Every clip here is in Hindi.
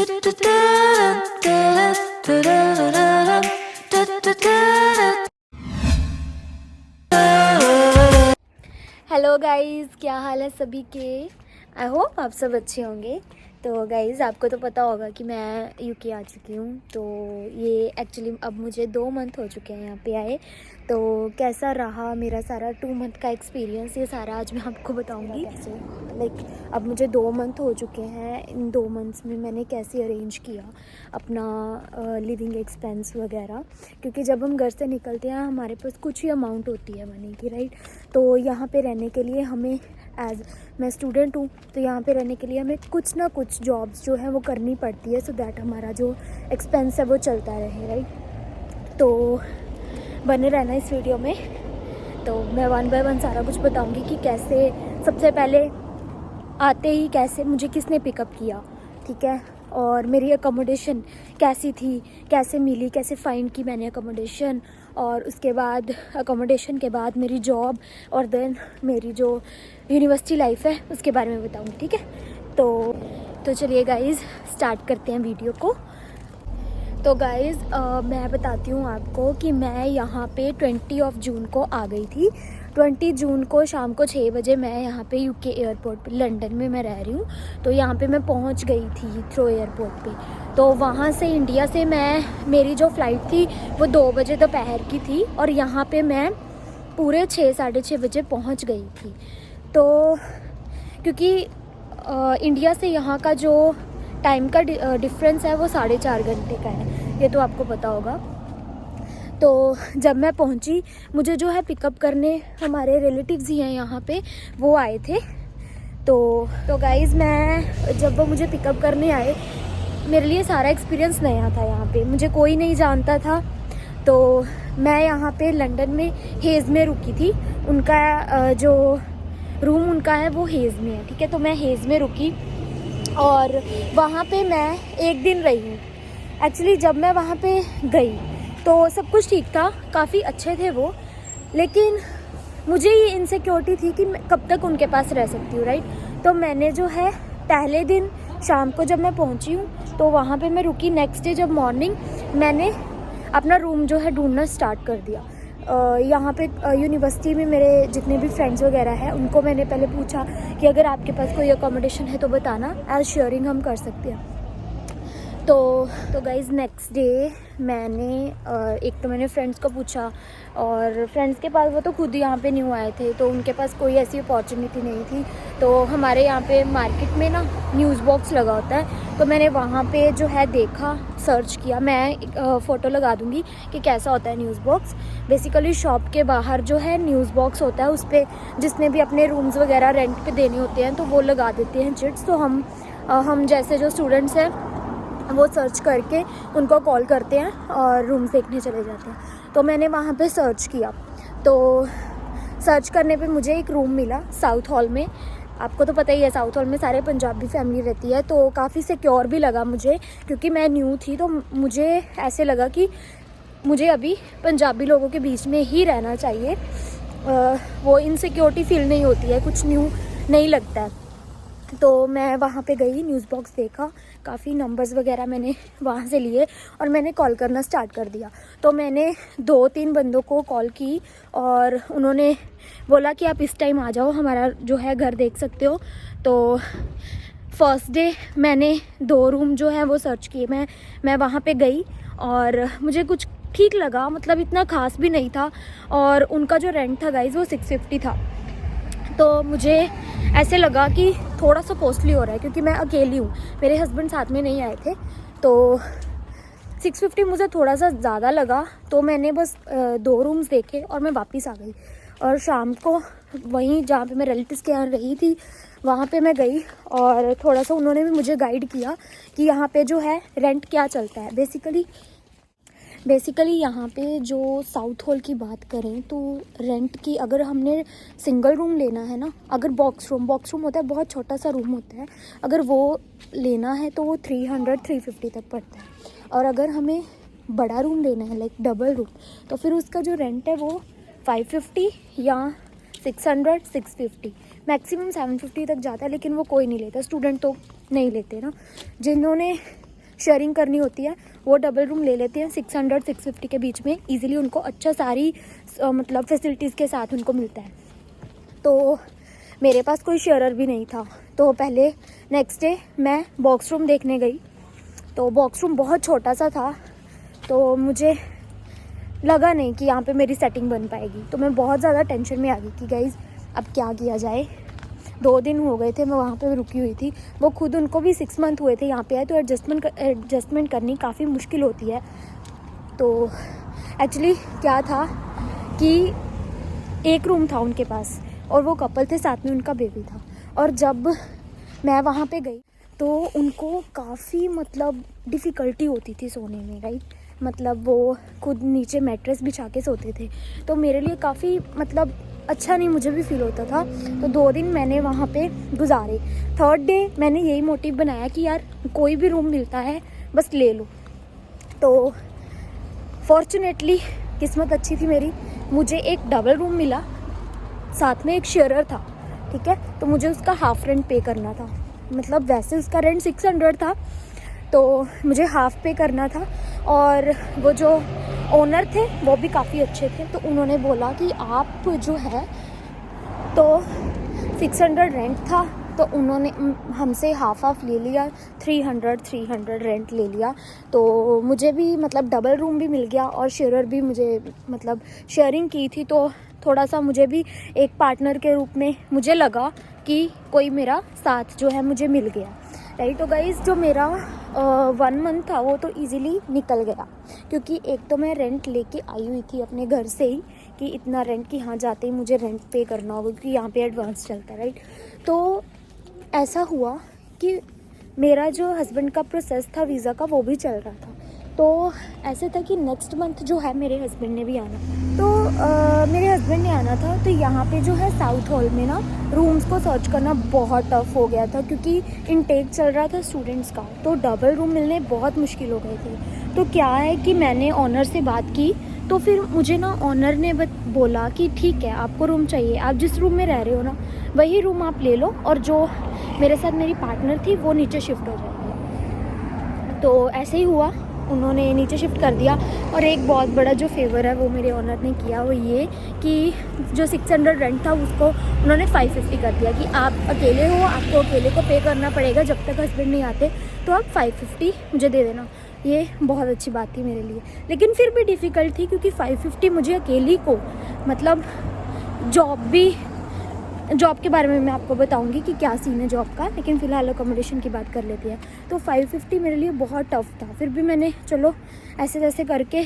हेलो गाइज़, क्या हाल है सभी के। आई होप आप सब अच्छे होंगे। तो गाइज़, आपको तो पता होगा कि मैं यूके आ चुकी हूँ। तो ये एक्चुअली अब मुझे 2 मंथ हो चुके हैं यहाँ पे आए। तो कैसा रहा मेरा सारा 2 मंथ का एक्सपीरियंस, ये सारा आज मैं आपको बताऊँगी। कैसे अब मुझे 2 मंथ हो चुके हैं। इन 2 मंथ्स में मैंने कैसे अरेंज किया अपना लिविंग एक्सपेंस वगैरह, क्योंकि जब हम घर से निकलते हैं हमारे पास कुछ ही अमाउंट होती है मनी की, राइट। तो यहाँ पे रहने के लिए हमें, मैं स्टूडेंट हूँ, तो यहाँ पे रहने के लिए हमें कुछ ना कुछ जॉब्स जो है वो करनी पड़ती है, सो दैट हमारा जो एक्सपेंस है वो चलता रहे, राइट। तो बने रहना इस वीडियो में। तो मैं 1 बाय 1 सारा कुछ बताऊँगी कि कैसे, सबसे पहले आते ही कैसे मुझे किसने पिकअप किया, ठीक है, और मेरी अकोमोडेशन कैसी थी, कैसे मिली, कैसे फ़ाइंड की मैंने अकोमोडेशन, और उसके बाद अकोमोडेशन के बाद मेरी जॉब, और देन मेरी जो यूनिवर्सिटी लाइफ है उसके बारे में बताऊँगी, ठीक है। तो चलिए गाइज़, स्टार्ट करते हैं वीडियो को। तो गाइज़, मैं बताती हूँ आपको कि मैं यहाँ पे 20 जून को आ गई थी। 20 जून को शाम को 6 बजे मैं यहाँ पे यूके एयरपोर्ट पे, लंदन में मैं रह रही हूँ, तो यहाँ पे मैं पहुँच गई थी हीथ्रो एयरपोर्ट पे। तो वहाँ से इंडिया से मेरी जो फ़्लाइट थी वो 2 बजे दोपहर की थी, और यहाँ पे मैं पूरे 6 साढ़े 6 बजे पहुँच गई थी। तो क्योंकि इंडिया से यहाँ का जो टाइम का डिफरेंस है वो 4.5 घंटे का है, ये तो आपको पता होगा। तो जब मैं पहुंची, मुझे जो है पिकअप करने हमारे रिलेटिव्स ही हैं यहाँ पे, वो आए थे। तो गाइज़, मैं जब वो मुझे पिकअप करने आए, मेरे लिए सारा एक्सपीरियंस नया था। यहाँ पे मुझे कोई नहीं जानता था। तो मैं यहाँ पे लंदन में हेज़ में रुकी थी। उनका जो रूम उनका है वो हेज़ में है, ठीक है। तो मैं हेज़ में रुकी और वहाँ पे मैं 1 दिन रही हूँ। एक्चुअली जब मैं वहाँ पे गई तो सब कुछ ठीक था, काफ़ी अच्छे थे वो, लेकिन मुझे ये इनसिक्योरिटी थी कि मैं कब तक उनके पास रह सकती हूँ, राइट। तो मैंने जो है पहले दिन शाम को जब मैं पहुँची हूँ तो वहाँ पे मैं रुकी। नेक्स्ट डे जब मॉर्निंग, मैंने अपना रूम जो है ढूंढना स्टार्ट कर दिया। यहाँ पे यूनिवर्सिटी में मेरे जितने भी फ्रेंड्स वगैरह हैं उनको मैंने पहले पूछा कि अगर आपके पास कोई अकोमोडेशन है तो बताना, एज शेयरिंग हम कर सकते हैं। तो गाइज़, नेक्स्ट डे मैंने एक तो मैंने फ्रेंड्स को पूछा, और फ्रेंड्स के पास, वो तो खुद यहाँ पे न्यू आए थे, तो उनके पास कोई ऐसी अपॉर्चुनिटी नहीं थी। तो हमारे यहाँ पे मार्केट में ना न्यूज़ बॉक्स लगा होता है, तो मैंने वहाँ पे जो है देखा, सर्च किया। मैं फ़ोटो लगा दूँगी कि कैसा होता है न्यूज़ बॉक्स। बेसिकली शॉप के बाहर जो है न्यूज़ बॉक्स होता है, उस पर जिसने भी अपने रूम्स वगैरह रेंट पे देने होते हैं तो वो लगा देते हैं चिट्स। तो हम जैसे जो स्टूडेंट्स हैं वो सर्च करके उनको कॉल करते हैं और रूम्स देखने चले जाते हैं। तो मैंने वहाँ पे सर्च किया, तो सर्च करने पे मुझे एक रूम मिला साउथ हॉल में। आपको तो पता ही है, साउथ हॉल में सारे पंजाबी फैमिली रहती है, तो काफ़ी सिक्योर भी लगा मुझे, क्योंकि मैं न्यू थी। तो मुझे ऐसे लगा कि मुझे अभी पंजाबी लोगों के बीच में ही रहना चाहिए। वो इनसिक्योरिटी फील नहीं होती है, कुछ न्यू नहीं लगता है। तो मैं वहाँ पे गई, न्यूज़ बॉक्स देखा, काफ़ी नंबर्स वगैरह मैंने वहाँ से लिए और मैंने कॉल करना स्टार्ट कर दिया। तो मैंने 2-3 बंदों को कॉल की और उन्होंने बोला कि आप इस टाइम आ जाओ, हमारा जो है घर देख सकते हो। तो फर्स्ट डे मैंने 2 रूम जो है वो सर्च किए। मैं वहाँ पे गई और मुझे कुछ ठीक लगा, मतलब इतना ख़ास भी नहीं था, और उनका जो रेंट था गाइज़ वो 650 था। तो मुझे ऐसे लगा कि थोड़ा सा कॉस्टली हो रहा है, क्योंकि मैं अकेली हूँ, मेरे हस्बैंड साथ में नहीं आए थे। तो 650 मुझे थोड़ा सा ज़्यादा लगा। तो मैंने बस 2 रूम्स देखे और मैं वापस आ गई। और शाम को वहीं जहाँ पे मैं रिलेटिव्स के यहाँ रही थी वहाँ पे मैं गई, और थोड़ा सा उन्होंने भी मुझे गाइड किया कि यहाँ पे जो है रेंट क्या चलता है। बेसिकली यहाँ पे जो साउथ हॉल की बात करें तो रेंट की, अगर हमने सिंगल रूम लेना है ना, अगर बॉक्स रूम होता है, बहुत छोटा सा रूम होता है, अगर वो लेना है तो वो 300-350 तक पड़ता है। और अगर हमें बड़ा रूम लेना है, लाइक डबल रूम, तो फिर उसका जो रेंट है वो 550 या 600-650, मैक्सिमम 750 तक जाता है। लेकिन वो कोई नहीं लेता, स्टूडेंट तो नहीं लेते ना। जिन्होंने शेयरिंग करनी होती है वो डबल रूम ले लेते हैं 600-650 के बीच में ईजिली। उनको अच्छा सारी मतलब फैसिलिटीज़ के साथ उनको मिलता है। तो मेरे पास कोई शेयरर भी नहीं था। तो पहले नेक्स्ट डे मैं बॉक्स रूम देखने गई। तो बॉक्स रूम बहुत छोटा सा था, तो मुझे लगा नहीं कि यहाँ पे मेरी सेटिंग बन पाएगी। तो मैं बहुत ज़्यादा टेंशन में आ गई कि गाइज़ अब क्या किया जाए। 2 दिन हो गए थे मैं वहाँ पे रुकी हुई थी। वो खुद उनको भी 6 मंथ हुए थे यहाँ पे आए, तो एडजस्टमेंट करनी काफ़ी मुश्किल होती है। तो एक्चुअली क्या था कि एक रूम था उनके पास और वो कपल थे, साथ में उनका बेबी था। और जब मैं वहाँ पे गई तो उनको काफ़ी मतलब डिफ़िकल्टी होती थी सोने में, राइट। मतलब वो खुद नीचे मैट्रेस बिछा के सोते थे। तो मेरे लिए काफ़ी मतलब अच्छा नहीं मुझे भी फील होता था। तो 2 दिन मैंने वहाँ पे गुजारे। 3rd डे मैंने यही मोटिव बनाया कि यार कोई भी रूम मिलता है बस ले लो। तो फॉर्चुनेटली किस्मत अच्छी थी मेरी, मुझे एक डबल रूम मिला, साथ में एक शेयरर था, ठीक है। तो मुझे उसका हाफ रेंट पे करना था। मतलब वैसे उसका रेंट 600 था, तो मुझे हाफ पे करना था। और वो जो ओनर थे वो भी काफ़ी अच्छे थे। तो उन्होंने बोला कि आप जो है, तो 600 रेंट था, तो उन्होंने हमसे हाफ ले लिया, 300 रेंट ले लिया। तो मुझे भी मतलब डबल रूम भी मिल गया और शेयरर भी मुझे मतलब शेयरिंग की थी। तो थोड़ा सा मुझे भी एक पार्टनर के रूप में मुझे लगा कि कोई मेरा साथ जो है मुझे मिल गया, राइट। तो गाइज़ जो मेरा 1 मंथ था वो तो इजीली निकल गया, क्योंकि एक तो मैं रेंट लेके आई हुई थी अपने घर से ही कि इतना रेंट कि यहाँ जाते ही मुझे रेंट पे करना होगा, क्योंकि यहाँ पे एडवांस चलता है, राइट। तो ऐसा हुआ कि मेरा जो हस्बैंड का प्रोसेस था वीज़ा का वो भी चल रहा था। तो ऐसे था कि नेक्स्ट मंथ जो है मेरे हस्बैंड ने भी आना। तो मेरे हस्बैंड ने आना था। तो यहाँ पे जो है साउथ हॉल में ना रूम्स को सर्च करना बहुत टफ हो गया था, क्योंकि इनटेक चल रहा था स्टूडेंट्स का। तो डबल रूम मिलने बहुत मुश्किल हो गए थे। तो क्या है कि मैंने ऑनर से बात की, तो फिर मुझे ना ऑनर ने बोला कि ठीक है, आपको रूम चाहिए, आप जिस रूम में रह रहे हो ना वही रूम आप ले लो, और जो मेरे साथ मेरी पार्टनर थी वो नीचे शिफ्ट हो जाएगी। तो ऐसे ही हुआ, उन्होंने नीचे शिफ्ट कर दिया। और एक बहुत बड़ा जो फेवर है वो मेरे ऑनर ने किया, वो ये कि जो 600 रेंट था उसको उन्होंने 550 कर दिया कि आप अकेले हो, आपको अकेले को पे करना पड़ेगा, जब तक हस्बैंड नहीं आते तो आप 550 मुझे दे देना। ये बहुत अच्छी बात थी मेरे लिए, लेकिन फिर भी डिफ़िकल्ट थी, क्योंकि 550 मुझे अकेली को मतलब जॉब के बारे में मैं आपको बताऊंगी कि क्या सीन है जॉब का, लेकिन फ़िलहाल अकोमोडेशन की बात कर लेते हैं। तो 550 मेरे लिए बहुत टफ था, फिर भी मैंने चलो ऐसे तैसे करके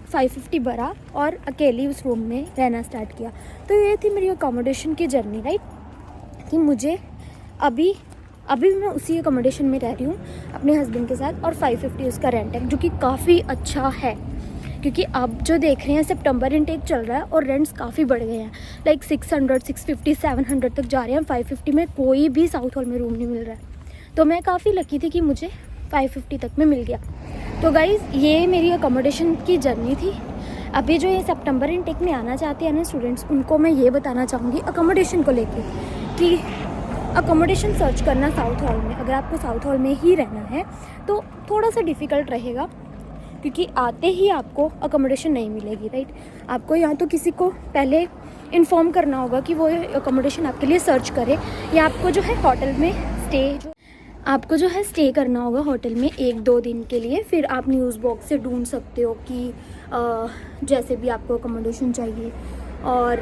550 भरा और अकेली उस रूम में रहना स्टार्ट किया। तो ये थी मेरी अकोमोडेशन की जर्नी, राइट। कि मुझे अभी मैं उसी अकोमोडेशन में रह रही हूँ अपने हस्बैंड के साथ, और 550 उसका रेंट है, जो कि काफ़ी अच्छा है। क्योंकि अब जो देख रहे हैं सितंबर इनटेक चल रहा है और रेंट्स काफ़ी बढ़ गए हैं, लाइक 600, 650, 700 तक जा रहे हैं। 550 में कोई भी साउथ हॉल में रूम नहीं मिल रहा है। तो मैं काफ़ी लकी थी कि मुझे 550 तक में मिल गया। तो गाइज़ ये मेरी अकोमोडेशन की जर्नी थी। अभी जो ये सितंबर इनटेक में आना चाहते हैं ना स्टूडेंट्स, उनको मैं ये बताना चाहूँगी अकोमोडेशन को लेके कि अकोमोडेशन सर्च करना साउथ हॉल में, अगर आपको साउथ हॉल में ही रहना है तो थोड़ा सा डिफ़िकल्ट रहेगा, क्योंकि आते ही आपको अकोमोडेशन नहीं मिलेगी, राइट। आपको यहाँ तो किसी को पहले इन्फॉर्म करना होगा कि वो अकोमोडेशन आपके लिए सर्च करे, या आपको जो है होटल में स्टे करना होगा होटल में 1-2 दिन के लिए। फिर आप न्यूज़ बॉक्स से ढूंढ सकते हो कि जैसे भी आपको अकोमोडेशन चाहिए। और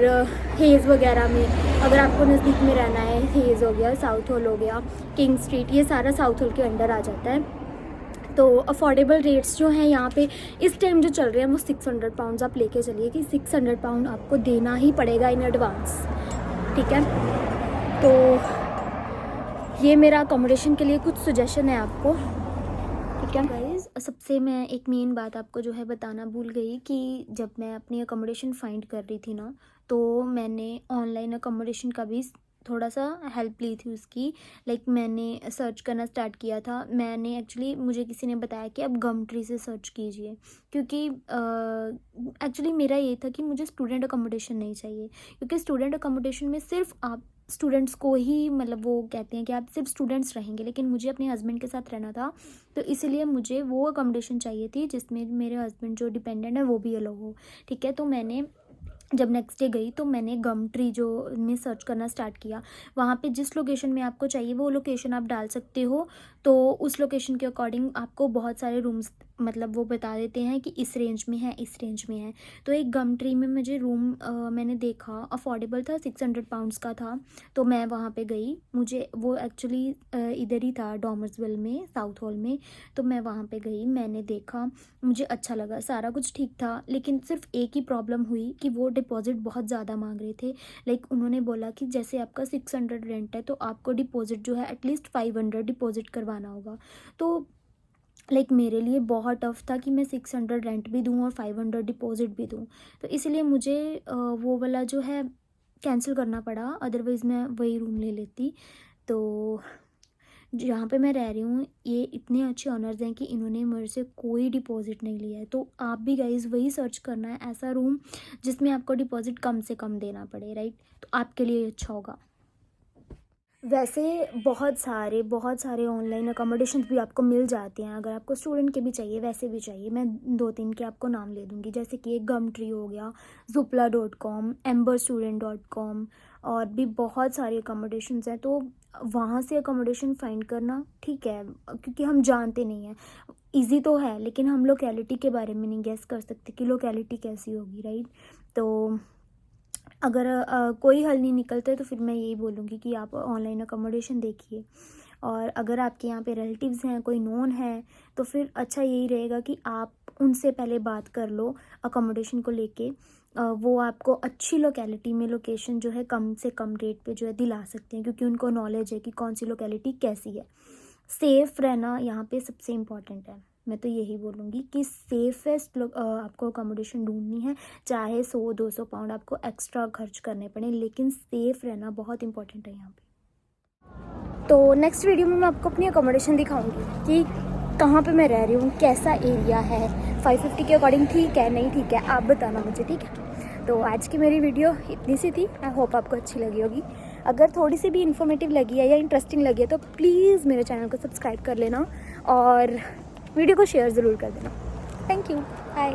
हेज़ वगैरह में अगर आपको नज़दीक में रहना है, हेज़ हो गया, साउथ हॉल हो गया, किंग स्ट्रीट, ये सारा साउथ हॉल के अंडर आ जाता है। तो अफोर्डेबल रेट्स जो हैं यहाँ पे इस टाइम जो चल रहे हैं वो 600 पाउंड्स आप लेके चलिए कि 600 पाउंड आपको देना ही पड़ेगा इन एडवांस, ठीक है। तो ये मेरा अकोमोडेशन के लिए कुछ सजेशन है आपको, ठीक है गाइज़। सबसे मैं एक मेन बात आपको जो है बताना भूल गई कि जब मैं अपनी अकोमोडेशन फाइंड कर रही थी ना, तो मैंने ऑनलाइन अकोमोडेशन का भी थोड़ा सा हेल्प ली थी उसकी। लाइक मैंने सर्च करना स्टार्ट किया था। मैंने एक्चुअली मुझे किसी ने बताया कि आप गमट्री से सर्च कीजिए, क्योंकि एक्चुअली मेरा ये था कि मुझे स्टूडेंट अकोमोडेशन नहीं चाहिए, क्योंकि स्टूडेंट अकोमोडेशन में सिर्फ आप स्टूडेंट्स को ही मतलब वो कहते हैं कि आप सिर्फ स्टूडेंट्स रहेंगे, लेकिन मुझे अपने हस्बैंड के साथ रहना था, तो इसलिए मुझे वो अकोमोडेशन चाहिए थी जिसमें मेरे हस्बैंड जो डिपेंडेंट है वो भी अलाउ हो। ठीक है, तो मैंने जब नेक्स्ट डे गई तो मैंने गम ट्री जो में सर्च करना स्टार्ट किया। वहाँ पे जिस लोकेशन में आपको चाहिए वो लोकेशन आप डाल सकते हो, तो उस लोकेशन के अकॉर्डिंग आपको बहुत सारे रूम्स मतलब वो बता देते हैं कि इस रेंज में है, इस रेंज में है। तो एक गम ट्री में मुझे रूम मैंने देखा, अफोर्डेबल था, 600 पाउंड्स का था। तो मैं वहाँ पे गई, मुझे वो एक्चुअली इधर ही था डॉमर्सविल में, साउथ हॉल में। तो मैं वहाँ पे गई, मैंने देखा, मुझे अच्छा लगा, सारा कुछ ठीक था। लेकिन सिर्फ एक ही प्रॉब्लम हुई कि वो डिपॉजिट बहुत ज़्यादा मांग रहे थे। लाइक उन्होंने बोला कि जैसे आपका 600 रेंट है तो आपको डिपॉजिट जो है एटलीस्ट 500 डिपॉजिट करवाना होगा। तो लाइक मेरे लिए बहुत टफ था कि मैं 600 रेंट भी दूँ और 500 डिपॉजिट भी दूँ। तो इसलिए मुझे वो वाला जो है कैंसिल करना पड़ा, अदरवाइज़ मैं वही रूम ले लेती। तो जहाँ पे मैं रह रही हूँ ये इतने अच्छे ऑनर्स हैं कि इन्होंने मेरे से कोई डिपॉजिट नहीं लिया है। तो आप भी गाइज़ वही सर्च करना है, ऐसा रूम जिसमें आपको डिपॉजिट कम से कम देना पड़े, राइट? तो आपके लिए अच्छा होगा। वैसे बहुत सारे ऑनलाइन अकोमोडेशन भी आपको मिल जाते हैं, अगर आपको स्टूडेंट के भी चाहिए वैसे भी चाहिए। मैं 2-3 के आपको नाम ले दूँगी, जैसे कि एक गम ट्री हो गया, zoopla.com, amberstudent.com, और भी बहुत सारी अकोमोडेशंस हैं। तो वहाँ से अकोमोडेशन फाइंड करना ठीक है, क्योंकि हम जानते नहीं हैं। ईजी तो है लेकिन हम लोकेलिटी के बारे में नहीं गेस कर सकते कि लोकेलिटी कैसी होगी, राइट? तो अगर कोई हल नहीं निकलता है तो फिर मैं यही बोलूँगी कि आप ऑनलाइन अकोमोडेशन देखिए। और अगर आपके यहाँ पे रिलेटिव्स हैं, कोई नोन है, तो फिर अच्छा यही रहेगा कि आप उनसे पहले बात कर लो अकोमोडेशन को लेके। वो आपको अच्छी लोकेलिटी में लोकेशन जो है कम से कम रेट पे जो है दिला सकते हैं, क्योंकि उनको नॉलेज है कि कौन सी लोकेलिटी कैसी है। सेफ़ रहना यहाँ पे सबसे इम्पॉर्टेंट है। मैं तो यही बोलूँगी कि सेफ़ेस्ट आपको अकोमोडेशन ढूंढनी है, चाहे 100-200 पाउंड आपको एक्स्ट्रा खर्च करने पड़े, लेकिन सेफ़ रहना बहुत इंपॉर्टेंट है यहाँ पे। तो नेक्स्ट वीडियो में मैं आपको अपनी अकोमोडेशन दिखाऊंगी कि कहाँ पे मैं रह रही हूँ, कैसा एरिया है, 550 के अकॉर्डिंग ठीक है नहीं ठीक है, आप बताना मुझे, ठीक है? तो आज की मेरी वीडियो इतनी सी थी, आई होप आपको अच्छी लगी होगी। अगर थोड़ी सी भी इन्फॉर्मेटिव लगी है या इंटरेस्टिंग लगी है तो प्लीज़ मेरे चैनल को सब्सक्राइब कर लेना और वीडियो को शेयर ज़रूर कर देना। Thank you, bye.